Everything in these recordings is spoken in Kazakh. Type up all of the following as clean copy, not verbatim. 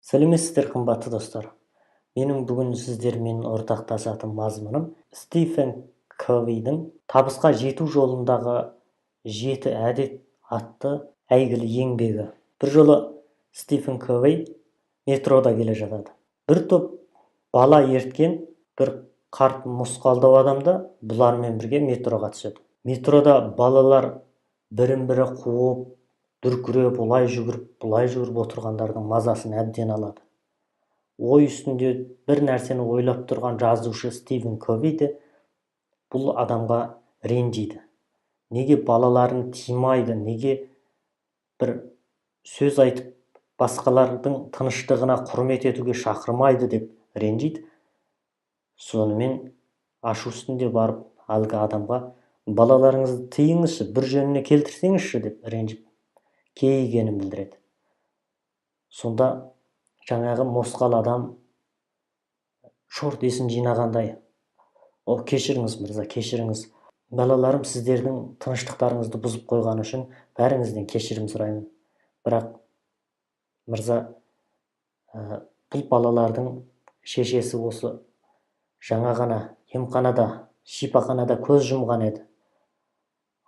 Сәлеметсіздер, қымбатты достар. Менің бүгін сіздермен ортақтасатын мазмұным Стивен Ковидің табысқа жету жолындағы 7 әдет атты әйгілі еңбегі. Бір жолы Стивен Кови метрода келе жатады. Бір топ бала ерткен бір қарт мосқалдау адамда бұлармен бірге метроға түседі. Метрода балалар бірін-бірі қуып, дүркіреп, олай жүгіріп отырғандардың мазасын әбден алады. Ой үстінде бір нәрсені ойлап тұрған жазушы Стивен Кови де бұл адамға ренжиді. Неге балаларын тимайды, неге бір сөз айтып басқалардың тыныштығына құрмет етуге шақырмайды деп ренжиді. Сонымен ашу үстінде барып әлгі адамға балаларыңызды тыйыңызшы, бір жөніне келтірсеңізші деп ренжіп кейігенін білдіреді. Сонда жаңағы мосқал адам шорт есін жинағандай: "О, кешіріңіз мырза, кешіріңіз. Балаларым сіздердің тыныштықтарыңызды бұзып қойғаны үшін бәріңізден кешірім сұраймын. Бірақ мырза, бұл балалардың шешесі осы жаңа ғана емханада, шипаханада көз жұмған еді.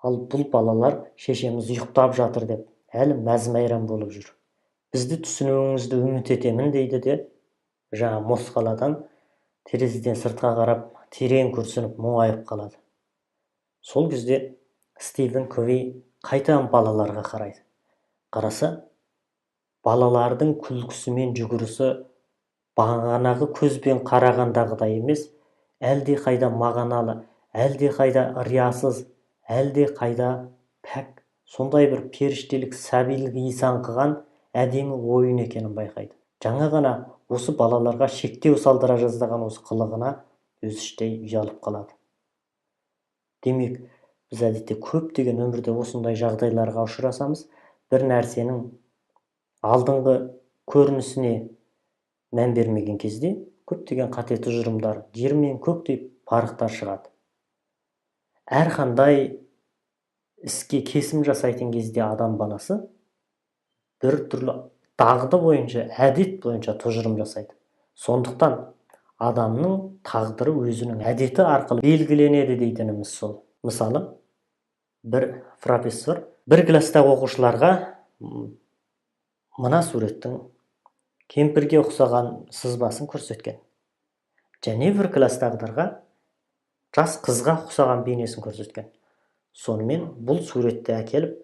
Ал бұл балалар шешеміз ұйықтап жатыр деп әлі мәз-мәйрам болып жүр. Бізді түсінуіңізді үміт етемін" дейді де, жаңа мосқал адам терезеден сыртқа қарап терең күрсініп мұңайып қалады. Сол кезде Стивен Кови қайтадан балаларға қарайды. Қараса, балалардың күлкісі мен жүгірісі бағанағы көзбен қарағандағыдай емес, әлде қайда мағыналы, әлде қайда риясыз, әлде қайда пәк, сондай бір періштелік, сәбилік иісі аңқыған әдемі ойын екенін байқайды. Жаңа ғана осы балаларға шектеу салдыра жаздаған осы қылығына өзі іштей ұялып қалады. Демек, біз әдетте көптеген өмірде осындай жағдайларға ұшырасамыз, бір нәрсенің алдыңғы көрінісіне мән бермеген кезде көптеген қате тұжырымдар, жер мен көктей парықтар шығады. Әрқандай іске кесім жасайтын кезде адам баласы бір түрлі дағды бойынша, әдет бойынша тұжырым жасайды. Сондықтан адамның тағдыры өзінің әдеті арқылы белгіленеді дейтініміз сол. Мысалы, бір профессор бір кластағы оқушыларға мына суреттің кемпірге ұқсаған сызбасын көрсеткен. Және бір кластағыларға жас қызға ұқсаған бейнесін көрсеткен. Сонымен бұл суретті әкеліп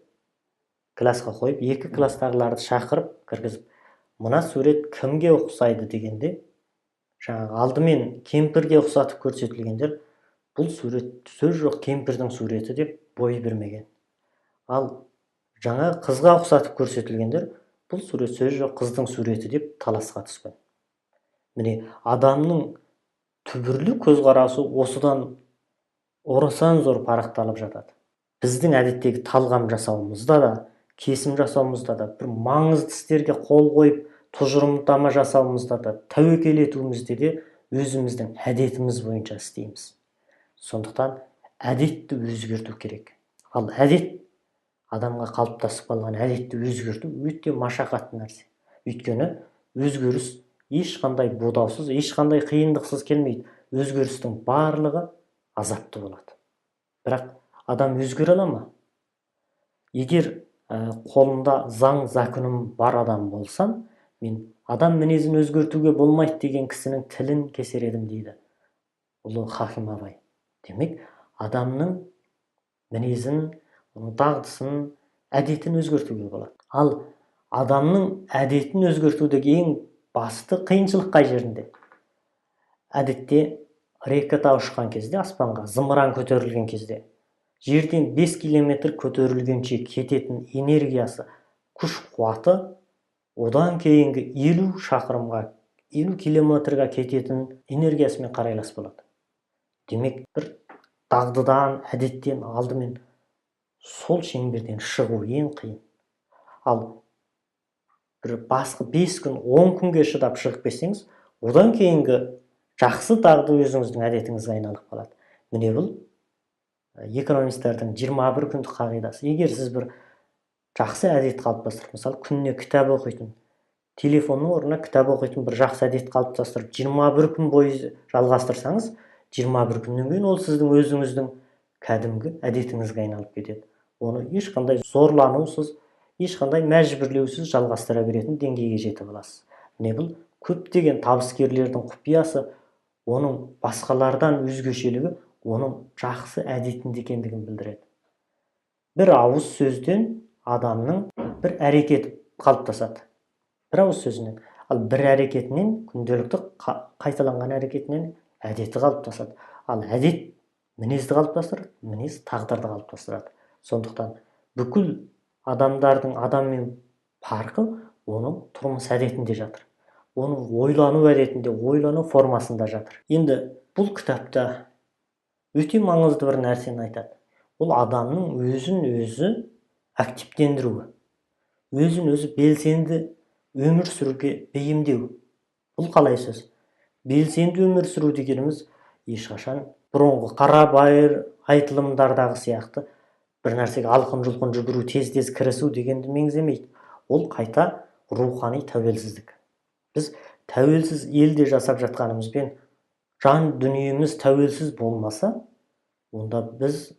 классқа қойып, екі кластағыларды шақырып кіргізіп, мына сурет кімге ұқсайды дегенде, жаңағы алдымен кемпірге ұқсатып көрсетілгендер, бұл сурет сөз жоқ кемпірдің суреті деп бой бермеген. Ал жаңа қызға ұқсатып көрсетілгендер, бұл сурет сөз жоқ қыздың суреті деп таласқа түскен. Міне, адамның түбірлі көзқарасы осыдан орасан зор парақталып жатады. Біздің әдеттегі талғам жасауымызда да, кесім жасауымызда да, бір маңызды істерге қол қойып, тұжырымдама жасауымызда да, тәуекел етуімізде де өзіміздің әдетіміз бойынша істейміз. Сондықтан әдетті өзгерту керек. Ал әдет, адамға қалыптасып қалған әдетті өзгерту өте машақатты нәрсе. Өйткені өзгеріс ешқандай бодаусыз, ешқандай қиындықсыз келмейді. Өзгерістің барлығы азапты болады. Бірақ адам өзгере ала ма? Егер қолымда заң законым бар адам болсам, мен адам мінезін өзгертуге болмайды деген кісінің тілін кесер едім дейді ұлы Хаким Абай. Демек, адамның мінезін, оның дағдысын, әдетін өзгертуге болады. Ал адамның әдетін өзгертудегі ең басты қиыншылық қай жерінде? Әдетте ракета ұшқан кезде, аспанға зымыран көтерілген кезде, жерден 5 километр көтерілгенше кететін энергиясы, күш қуаты одан кейінгі 50 шақырымға, 50 километрға кететін энергиясымен қарайлас болады. Демек, бір дағдыдан, әдеттен алдымен сол шеңберден шығу ең қиын. Ал бір басқа 5 күн, 10 күнге шыдап шығып кетсеңіз, одан кейінгі жақсы дағды өзіңіздің әдетіңізге айналып қалады. Міне бұл экономистердің 21 күндік қағидасы. Егер сіз бір жақсы әдет қалыптастырып, мысалы күніне кітап оқитын, телефонның орнына кітап оқитын бір жақсы әдет қалыптастырып 21 күн бойы жалғастырсаңыз, 21 күннен кейін ол сіздің өзіңіздің кәдімгі әдетіңізге айналып кетеді. Оны ешқандай зорланусыз, ешқандай мәжбүрлеусіз жалғастыра беретін деңгейге жетіп аласыз. Міне бұл көптеген табыскерлердің құпиясы, оның басқалардан өзгешелігі оның жақсы әдетінде екендігін білдіреді. Бір ауыз сөзден адамның бір әрекеті қалыптасады. Бір ауыз сөзінен. Ал бір әрекетінен, күнделікті қайталанған әрекетінен әдеті қалыптасады. Ал әдет мінезді қалыптастырады, мінез тағдырды қалыптастырады. Сондықтан бүкіл адамдардың адаммен парқы оның тұрмыс әдетінде жатыр. Оның ойлану әдетінде, ойлану формасында жатыр. Енді бұл кітапта өте маңызды бір нәрсені айтады. Ол адамның өзін өзі активтендіруі, өзін өзі белсенді өмір сүруге бейімдеу. Бұл қалай сөз? Белсенді өмір сүру дегеніміз ешқашан бұрынғы қарабайыр айтылымдардағы сияқты бір нәрсеге алқын-жұлқын жүгіру, тез-тез кірісу дегенді меңземейді. Ол қайта рухани тәуелсіздік. Біз тәуелсіз елде жасап жатқанымызбен жан дүниеміз тәуелсіз болмаса, онда біз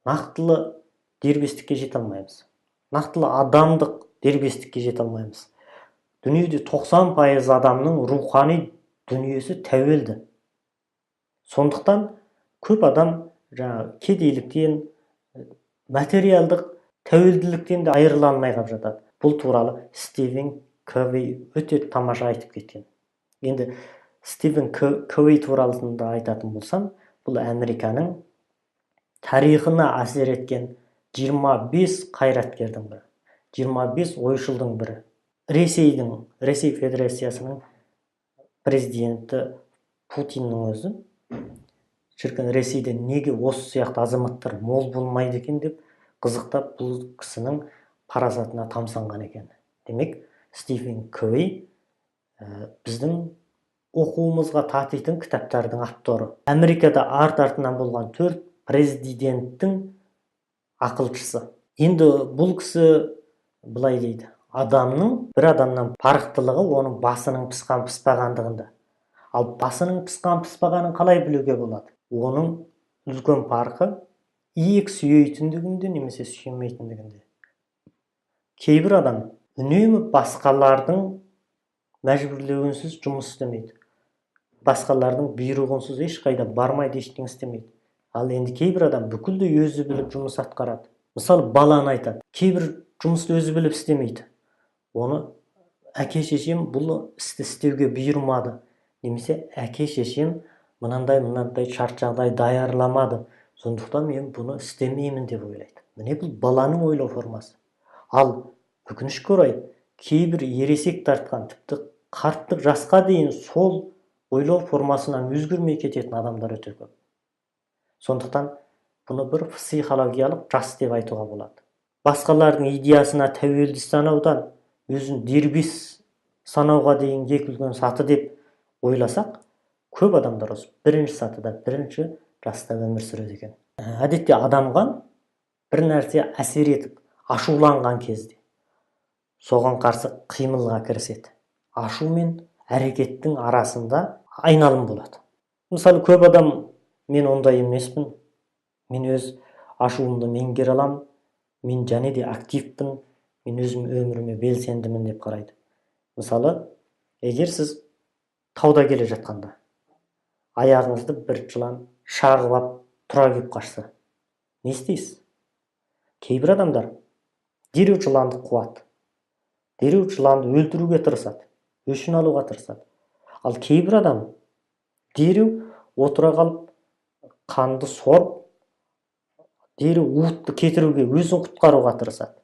нақтылы дербестікке жете алмаймыз. Нақтылы адамдық дербестікке жете алмаймыз. Дүниеде 90% адамның рухани дүниесі тәуелді. Сондықтан көп адам кедейліктен, материалдық тәуелділіктен де айырыла алмай қалып жатады. Бұл туралы Стивен Ковей өте тамаша айтып кеткен. Енді Стивен Ковей туралында айтатын болсам, бұл Американың тарихына әсер еткен 25 қайраткердің бірі, 25 ойшылдың бірі. Ресей Федерациясының президенті Путиннің өзі, шіркін Ресейде неге осы сияқты азаматтар мол болмайды екен деп қызықтап бұл кісінің парасатына тамсанған екен. Демек, Стивен Ковей біздің оқуымызға татитын кітаптардың авторы. Америкада арт-артынан болған 4 президенттің ақылшысы. Енді бұл кісі былай дейді: бір адамның парықтылығы оның басының пысқан-пыспағандығында. Ал басының пысқан-пыспағанын қалай білуге болады? Оның үлкен парқы иек сүйейтіндігінде немесе сүймейтіндігінде. Кейбір адам үнемі басқалардың мәжбүрлеуінсіз жұмыс істемейді. Басқалардың бұйрығынсыз ешқайда бармайды, ештеңе істемейді. Ал енді кейбір адам бүкілді өзі біліп жұмыс атқарады. Мысалы, баланы айтады, кейбір жұмысты өзі біліп істемейді. Оны әке-шешем бұл істі істеуге бұйырмады, немесе әке-шешем мынандай шарт жағдай даярламады, сондықтан мен бұны істемеймін деп ойлайды. Міне бұл баланың ойлау формасы. Ал өкінішке орай, кейбір ересек тартқан, тіпті қарттық жасқа дейін сол ойлау формасынан өзгермей кететін адамдар өте көп. Сондықтан бұны бір психологиялық жас деп айтуға болады. Басқалардың идеясына тәуелді санаудан өзін дербес санауға дейін үлкен саты деп ойласақ, көп адамдар осы бірінші сатыда, бірінші жаста өмір сүреді екен. Әдетте адамға бір нәрсе әсер етіп, ашуланған кезде соған қарсы қимылға кіріседі. Ашу мен әрекеттің арасында айналым болады. Мысалы, көп адам мен ондай емеспін, мен өз ашуымды меңгере аламын, мен және де активпін, мен өзім өміріме белсендімін деп қарайды. Мысалы, егер сіз тауда келе жатқанда аяғыңызды бір жылан шағып ап тұра кеп қашса, не істейсіз? Кейбір адамдар дереу жыланды қуады, дереу жыланды өлтіруге тырысады, өшін алуға тырысады. Ал кейбір адам дереу отыра қалып қанды сорып, дереу уытты кетіруге, өзін құтқаруға тырысады.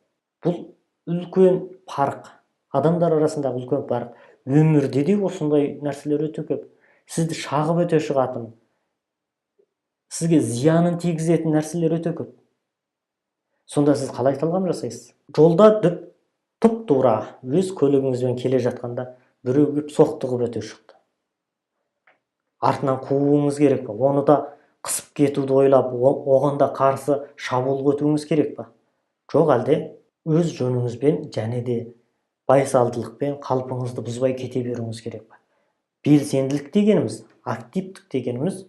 Бұл үлкен парқ, адамдар арасындағы үлкен парқ. Өмірде де осындай нәрселер өте көп. Сізді шағып өте шығатын, сізге зиянын тигізетін нәрселер өте көп. Сонда сіз қалай талғам жасайсыз? Жолда тұп-тура өз көлігіңізбен келе жатқанда біреу кеп соқтығып өте шықты. Артынан қууыңыз керек па? Оны да қысып кетуді ойлап, оған да қарсы шабуыл өтуіңіз керек па? Жоқ, әлде өз жөніңізбен және де байсалдылықпен қалпыңызды бұзбай кете беруіңіз керек. Белсенділік дегеніміз, активдік дегеніміз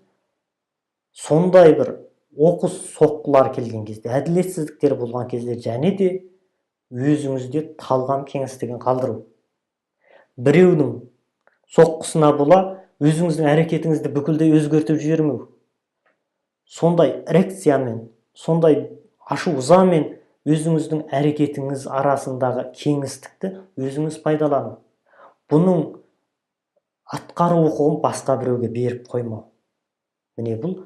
сондай бір оқыс соққылар келген кезде, әділетсіздіктер болған кезде және де өзіңізде талғам кеңістігін қалдыру. Біреудің соққысына бола өзіңіздің әрекетіңізді бүкілдей өзгертіп жібермеу. Сондай эрекциямен, сондай ашу ызамен өзіңіздің әрекетіңіз арасындағы кеңістікті өзіңіз пайдалану. Бұның атқару құқығын басқа біреуге беріп қоймау. Міне бұл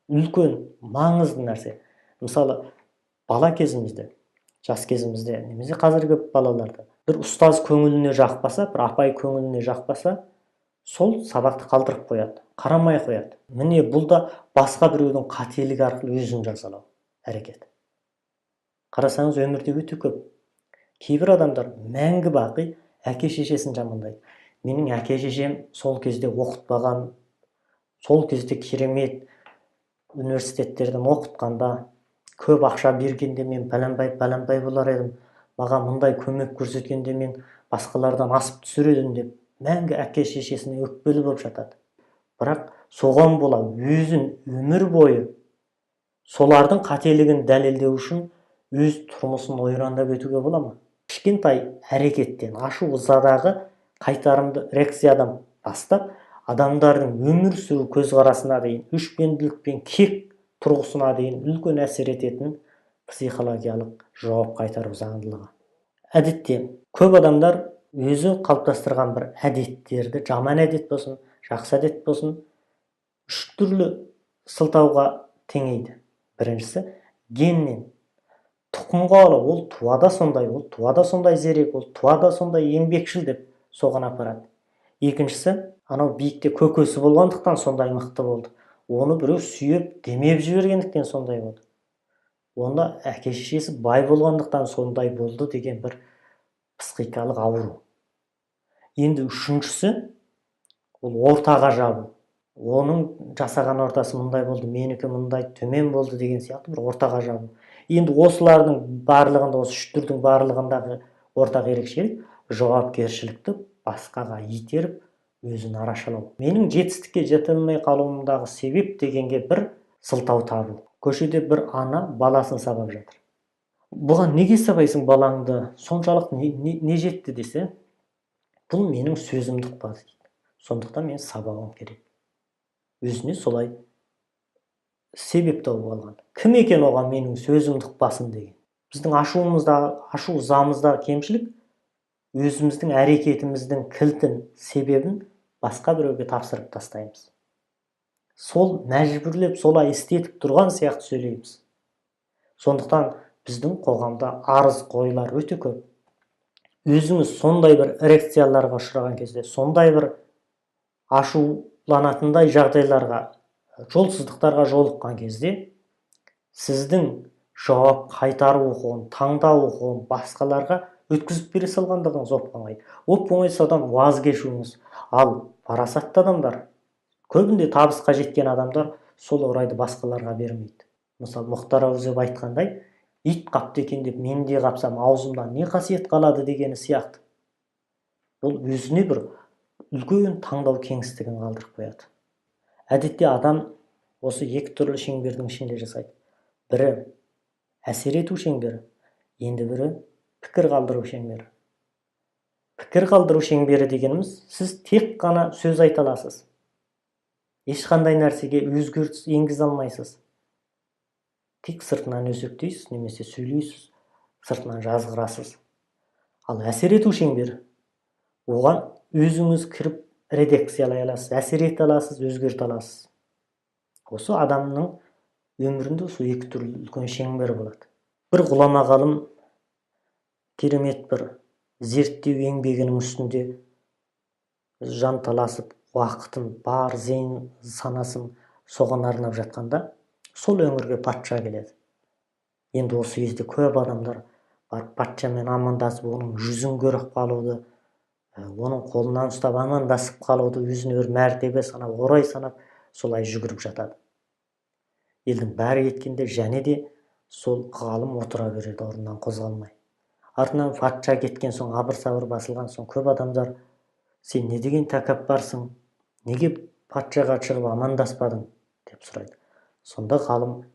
үлкен маңызды нәрсе. Мысалы, бала кезімізде, жас кезімізде, немесе қазіргі балаларда бір ұстаз көңіліне жақпаса, бір апай көңіліне жақпаса, сол сабақты қалдырып қояды, қарамай қояды. Міне бұл да басқа біреудің қателігі арқылы өзін жазалау әрекет. Қарасаңыз, өмірде өте көп. Кейбір адамдар мәңгі бақи әке шешесін жамандайды. Менің әке шешем сол кезде оқытпаған, сол кезде керемет университеттерден оқытқанда, көп ақша бергенде мен пәленбай болар едім, маған мұндай көмек көрсеткенде мен басқалардан асып түсер едім деп, мәңгі әке шешесіне өкпелі болып жатады. Бірақ соған бола өзін өмір бойы солардың қателігін дәлелдеу үшін өз тұрмысын ойрандап өтуге бола ма? Кішкентай әрекеттен, ашу ызадағы қайтарымды реакциядан бастап, адамдардың өмір сүру көзқарасына дейін, өшпенділік пен кек тұрғысына дейін үлкен әсер ететін психологиялық жауап қайтару заңдылығы. Әдетте көп адамдар өзі қалыптастырған бір әдеттерді, жаман әдет болсын, жақсы әдет болсын, үш түрлі сылтауға теңейді. Біріншісі, геннен, тұқымға алып, ол туада сондай, ол туада сондай зерек, ол туада сондай еңбекшіл деп соған апарады. Екіншісі, анау биікте көкесі болғандықтан сондай мықты болды. Оны біреу сүйеп, демеп жібергендіктен сондай болды. Онда әке шешесі бай болғандықтан сондай болды деген бір психикалық ауру. Енді үшіншісі, ол ортаға жабу. Оның жасаған ортасы мұндай болды, менікі мұндай төмен болды деген сияқты бір ортаға жабу. Енді осылардың барлығында, осы үш түрдің барлығындағы ортақ ерекшелік жауапкершілікті басқаға итеріп, өзін арашалау. Менің жетістікке жете алмай қалуымдағы себеп дегенге бір сылтау табу. Көшеде бір ана баласын сабап жатыр. Бұған неге сабайсың балаңды? Соншалық не жетті десе, бұл менің сөзімдік бар дейді. Сондықтан мен сабауым керек. Өзіне солай себеп тауып алған. Кім екен оған менің сөзімдік басым деген? Біздің ашу ызамыздағы кемшілік өзіміздің әрекетіміздің кілтін, себебін басқа біреуге тапсырып тастаймыз. Сол мәжбүрлеп, солай істетіп тұрған сияқты сөйлейміз. Сондықтан біздің қоғамда арыз қойлар өте көп. Өзіңіз сондай бір реакцияларға ұшыраған кезде, сондай бір ашуланатындай жағдайларға, жолсыздықтарға жолыққан кезде, сіздің жауап қайтару құқығын, таңдау құқығын басқаларға өткізіп бере салғандығыңыз оп-оңай. Оп-оңай содан ваз кешуіңіз. Ал парасатты адамдар, көбінде табысқа жеткен адамдар сол орайды басқаларға бермейді. Мысалы, Мұхтар Әуезов айтқандай, ит қапты екен деп мен де қапсам, аузымдан не қасиет қалады дегені сияқты. Ол өзіне бір үлкен таңдау кеңістігін қалдырып қояды. Әдетте адам осы екі түрлі шеңбердің ішінде жасайды. Бірі әсер ету шеңбері, енді бірі пікір қалдыру шеңбері. Пікір қалдыру шеңбері дегеніміз, сіз тек қана сөз айта аласыз. Ешқандай нәрсеге өзгеріс енгізе алмайсыз. Тек сыртынан өсектейсіз, немесе сөйлейсіз, сыртынан жазғырасыз. Ал әсер ету шеңбері, оған өзіңіз кіріп редакциялай аласыз, әсер ете аласыз, өзгерте аласыз. Осы адамның өмірінде осы екі түрлі үлкен шеңбер болады. Бір ғұлама ғалым керемет бір зерттеу еңбегінің үстінде жанталасып, уақытын, бар зейін санасын соған арнап жатқанда, сол өңірге патша келеді. Енді осы кезде көп адамдар барып патшамен амандасып, оның жүзін көріп қалуды, оның қолынан ұстап амандасып қалуды өзіне бір мәртебе санап, орай санап, солай жүгіріп жатады. Елдің бәрі кеткенде және де сол ғалым отыра береді, орнынан қозғалмай. артынан патша кеткен соң, абыр-сабыр басылған соң көп адамдар сен не деген тәкаппарсың, неге патшаға шығып амандаспадың деп сұрайды. Сонда ғалым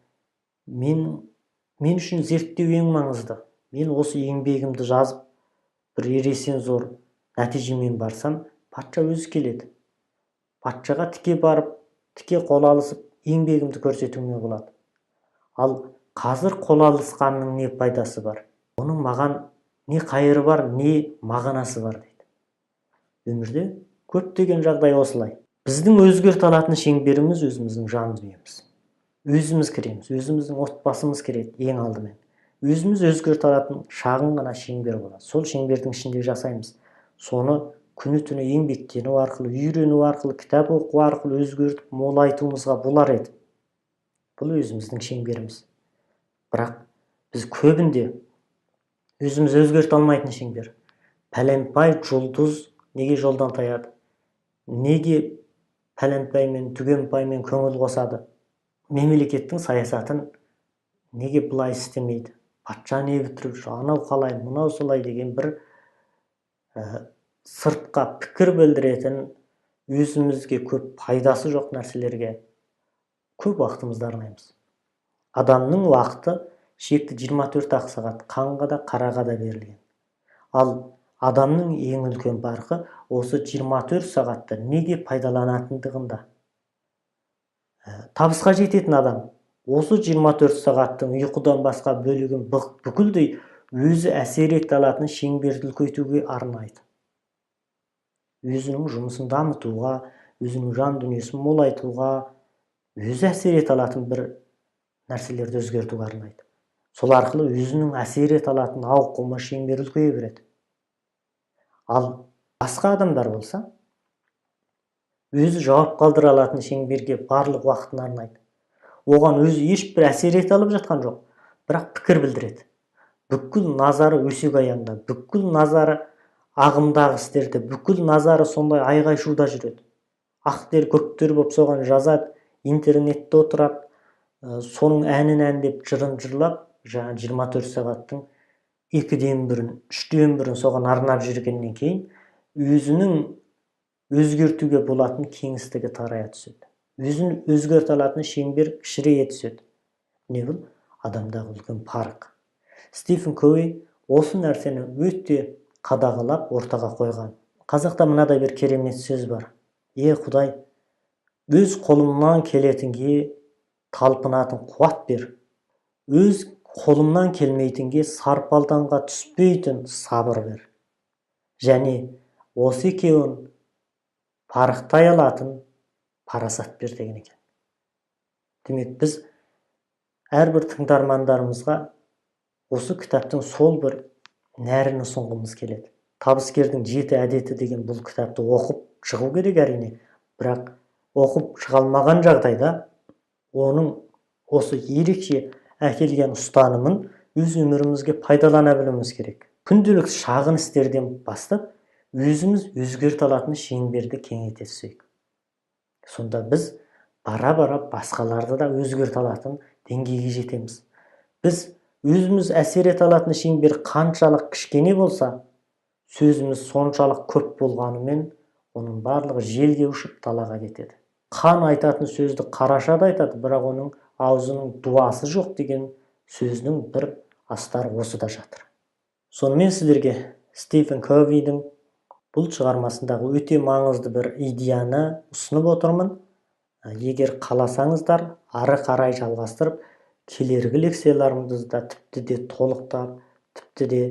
мен үшін зерттеу ең маңызды. Мен осы еңбегімді жазып бір ересен зор нәтижемен барсам, патша өзі келеді. Патшаға тіке барып, тіке қол алысып еңбегімді көрсетуіме болады. Ал қазір қол алысқанның не пайдасы бар? Оның маған не қайыры бар, не мағынасы бар дейді. Өмірде көптеген жағдай осылай. Біздің өзгерте алатын шеңберіміз өзіміздің жан дүниеміз. Өзіміз кіреміз, өзіміздің отбасымыз кіреді ең алдымен. Өзіміз өзгерте алатын шағын ғана шеңбер болады. Сол шеңбердің ішінде жасаймыз. Соны күні-түні еңбектену арқылы, үйрену арқылы, кітап оқу арқылы өзгертіп, молайтуымызға болар еді. Бұл өзіміздің шеңберіміз. Бірақ біз көбінде өзіміз өзгерте алмайтын шеңбер. Пәленбай жұлдыз неге жолдан таяды? Неге пәленбаймен, түгенбаймен көңіл қосады? Мемлекеттің саясатын неге бұлай істемейді? Патша не бітіріп жүр? Анау қалай, мынау солай деген бір сыртқа пікір білдіретін, өзімізге көп пайдасы жоқ нәрселерге көп уақытымызды арнаймыз. Адамның уақыты шекті 24 сағат қанға да қараға да берілген. Ал адамның ең үлкен парқы осы 24 сағатты неге пайдаланатындығында. Табысқа жететін адам осы 24 сағаттың ұйқыдан басқа бөлігін бүкілдей өзі әсер ете алатын шеңберді үлкейтуге арнайды. Өзінің жұмысын дамытуға, өзінің жан дүниесін молайтуға, өзі әсер ете алатын бір нәрселерді өзгертуге арнайды. Сол арқылы өзінің әсер ете алатын ауқымы, шеңбері үлкейе береді. Ал басқа адамдар болса, өзі жауап қалдыра алатын шеңберге барлық уақытын арнайды. Оған өзі ешбір әсер ете алып жатқан жоқ, бірақ пікір білдіреді. Бүкіл назары өсек аяңда, бүкіл назары ағымдағы істерде, бүкіл назары сондай айғай-шуда жүреді. Ақтер, көктер болып соған жазады, интернетте отырады, соның әнін әндеп, жырын жырлап, жаңа 24 сағаттың 2-ден 1-ін, 3-ден 1-ін соған арнап жүргеннен кейін, өзінің өзгертуге болатын кеңістігі тарая түседі. Өзін өзгерте алатын шеңбер кішірейе түседі. Не бұл? Адамдағы үлкен парық. Стивен Кови осы нәрсені өте қадағалап ортаға қойған. Қазақта мынадай бір керемет сөз бар. Құдай, өз қолымнан келетінге талпынатын қуат бер. Өз қолымнан келмейтінге сарпалданға түспейтін сабыр бер. Және осы екеуін парықтай алатын парасат бер деген екен. Демек, біз әрбір тыңдармандарымызға осы кітаптың сол бір нәрін ұсынғымыз келеді. Табыскердің 7 әдеті деген бұл кітапты оқып шығу керек әрине. Бірақ оқып шыға алмаған жағдайда оның осы ерекше әкелген ұстанымын өз өмірімізге пайдалана білуіміз керек. Күнделікті шағын істерден бастап, өзіміз өзгерте алатын шеңберді кеңейте түсейік. Сонда біз бара-бара басқаларды да өзгерте алатын деңгейге жетеміз. Біз өзіміз әсер ете алатын шеңбер қаншалық кішкене болса, сөзіміз соншалық көп болғанымен, оның барлығы желге ұшып далаға кетеді. Қан айтатын сөзді қараша да айтады, бірақ оның аузының дуасы жоқ деген сөздің бір астары осыда жатыр. Сонымен сіздерге Стивен Ковидің бұл шығармасындағы өте маңызды бір идеяны ұсынып отырмын. Егер қаласаңыздар, ары қарай жалғастырып, келергі лекцияларымызды да тіпті де толықтап, тіпті де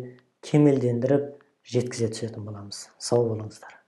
кемелдендіріп жеткізе түсетін боламыз. Сау болыңыздар.